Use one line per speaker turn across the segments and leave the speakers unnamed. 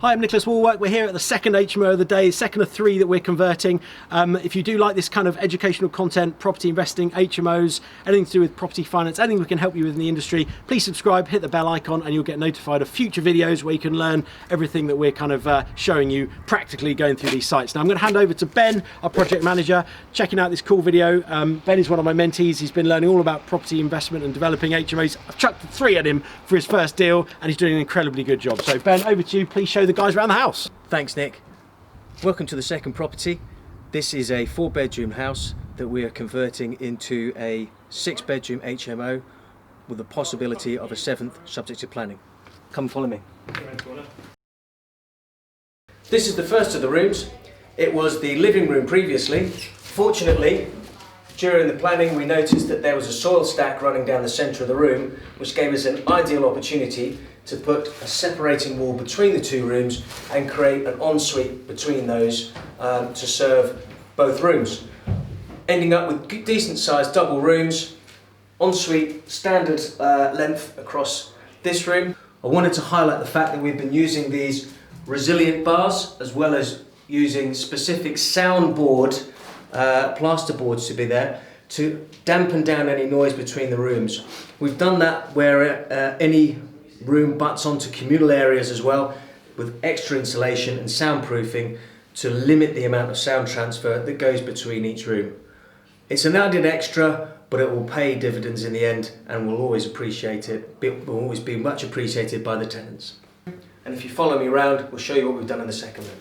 Hi, I'm Nicholas Wallwork. We're here at the second HMO of the day, second of 3 that we're converting. If you do like this kind of educational content, property investing, HMOs, anything to do with property finance, anything we can help you with in the industry, please subscribe, hit the bell icon, and you'll get notified of future videos where you can learn everything that we're kind of showing you practically going through these sites. Now I'm going to hand over to Ben, our project manager, checking out this cool video. Ben is one of my mentees. He's been learning all about property investment and developing HMOs. I've chucked 3 at him for his first deal, and he's doing an incredibly good job. So Ben, over to you. Please show the guys around the house.
Thanks, Nick. Welcome to the second property. This is a 4-bedroom house that we are converting into a 6-bedroom HMO with the possibility of a 7th subject to planning. Come follow me. This is the first of the rooms. It was the living room previously. Fortunately, during the planning we noticed that there was a soil stack running down the centre of the room, which gave us an ideal opportunity to put a separating wall between the 2 rooms and create an ensuite between those to serve both rooms. Ending up with decent sized double rooms, ensuite standard length across this room. I wanted to highlight the fact that we've been using these resilient bars as well as using specific soundboard plasterboards to be there to dampen down any noise between the rooms. We've done that where any room butts onto communal areas as well, with extra insulation and soundproofing to limit the amount of sound transfer that goes between each room. It's an added extra, but it will pay dividends in the end and will always appreciate it. It will always be much appreciated by the tenants. And if you follow me around, we'll show you what we've done in the second room.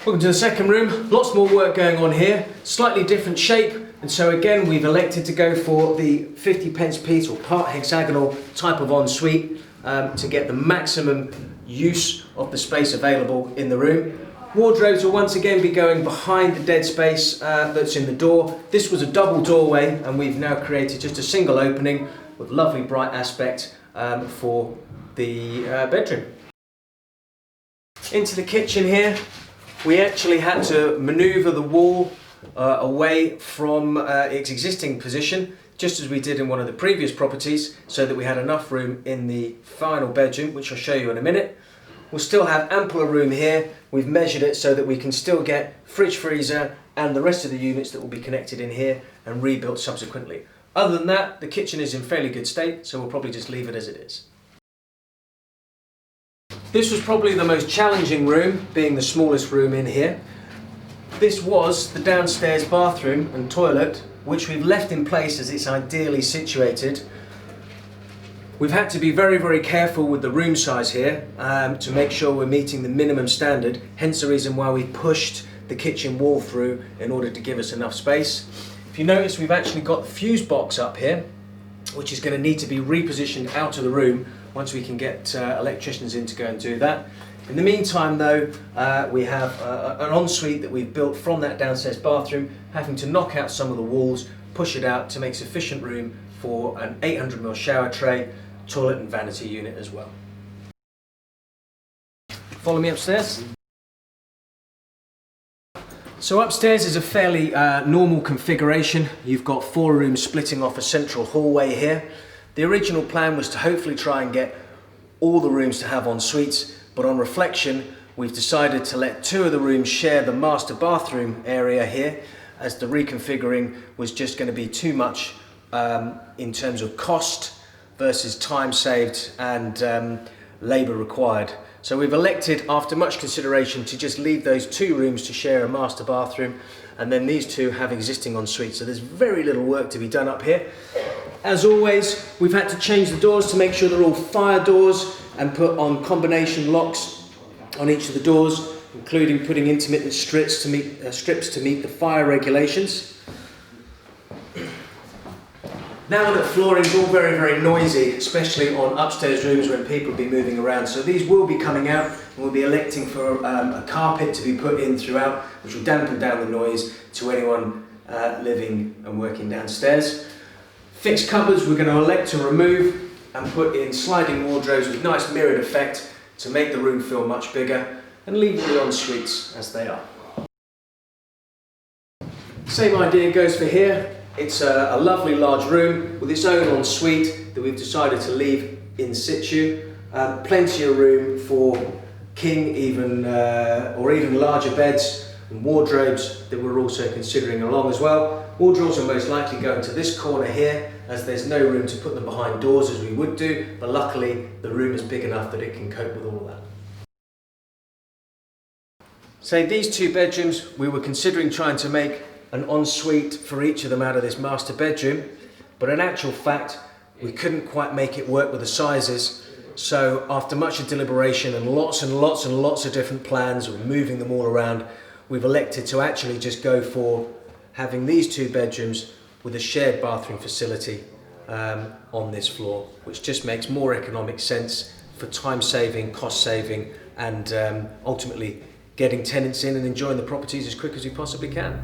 Welcome to the second room. Lots more work going on here, slightly different shape, and so again we've elected to go for the 50 pence piece or part hexagonal type of ensuite to get the maximum use of the space available in the room. Wardrobes will once again be going behind the dead space that's in the door. This was a double doorway and we've now created just a single opening with lovely bright aspect for the bedroom. Into the kitchen here. We actually had to manoeuvre the wall away from its existing position, just as we did in one of the previous properties, so that we had enough room in the final bedroom, which I'll show you in a minute. We'll still have ample room here. We've measured it so that we can still get fridge, freezer and the rest of the units that will be connected in here and rebuilt subsequently. Other than that, the kitchen is in fairly good state, so we'll probably just leave it as it is. This was probably the most challenging room, being the smallest room in here. This was the downstairs bathroom and toilet, which we've left in place as it's ideally situated. We've had to be very, very careful with the room size here to make sure we're meeting the minimum standard, hence the reason why we pushed the kitchen wall through in order to give us enough space. If you notice, we've actually got the fuse box up here, which is going to need to be repositioned out of the room once we can get electricians in to go and do that. In the meantime though, we have an ensuite that we've built from that downstairs bathroom, having to knock out some of the walls, push it out to make sufficient room for an 800mm shower tray, toilet and vanity unit as well. Follow me upstairs. So upstairs is a fairly normal configuration. You've got 4 rooms splitting off a central hallway here. The original plan was to hopefully try and get all the rooms to have en-suites, but on reflection we've decided to let 2 of the rooms share the master bathroom area here, as the reconfiguring was just going to be too much in terms of cost versus time saved and labour required. So we've elected, after much consideration, to just leave those 2 rooms to share a master bathroom, and then these 2 have existing en-suites. So there's very little work to be done up here. As always, we've had to change the doors to make sure they're all fire doors and put on combination locks on each of the doors, including putting intermittent strips to meet the fire regulations. Now that flooring's all very, very noisy, especially on upstairs rooms when people will be moving around, so these will be coming out, and we'll be electing for a carpet to be put in throughout, which will dampen down the noise to anyone living and working downstairs. Fixed cupboards we're going to elect to remove and put in sliding wardrobes with nice mirrored effect to make the room feel much bigger, and leave the en-suites as they are. Same idea goes for here. It's a lovely large room with its own ensuite that we've decided to leave in situ. Plenty of room for king or even larger beds and wardrobes that we're also considering along as well. Wardrobes are most likely going to this corner here, as there's no room to put them behind doors as we would do, but luckily the room is big enough that it can cope with all of that. So these 2 bedrooms, we were considering trying to make an ensuite for each of them out of this master bedroom, but in actual fact we couldn't quite make it work with the sizes. So after much deliberation and lots of different plans, we're moving them all around, we've elected to actually just go for having these 2 bedrooms with a shared bathroom facility on this floor, which just makes more economic sense for time saving, cost saving, and ultimately getting tenants in and enjoying the properties as quick as we possibly can.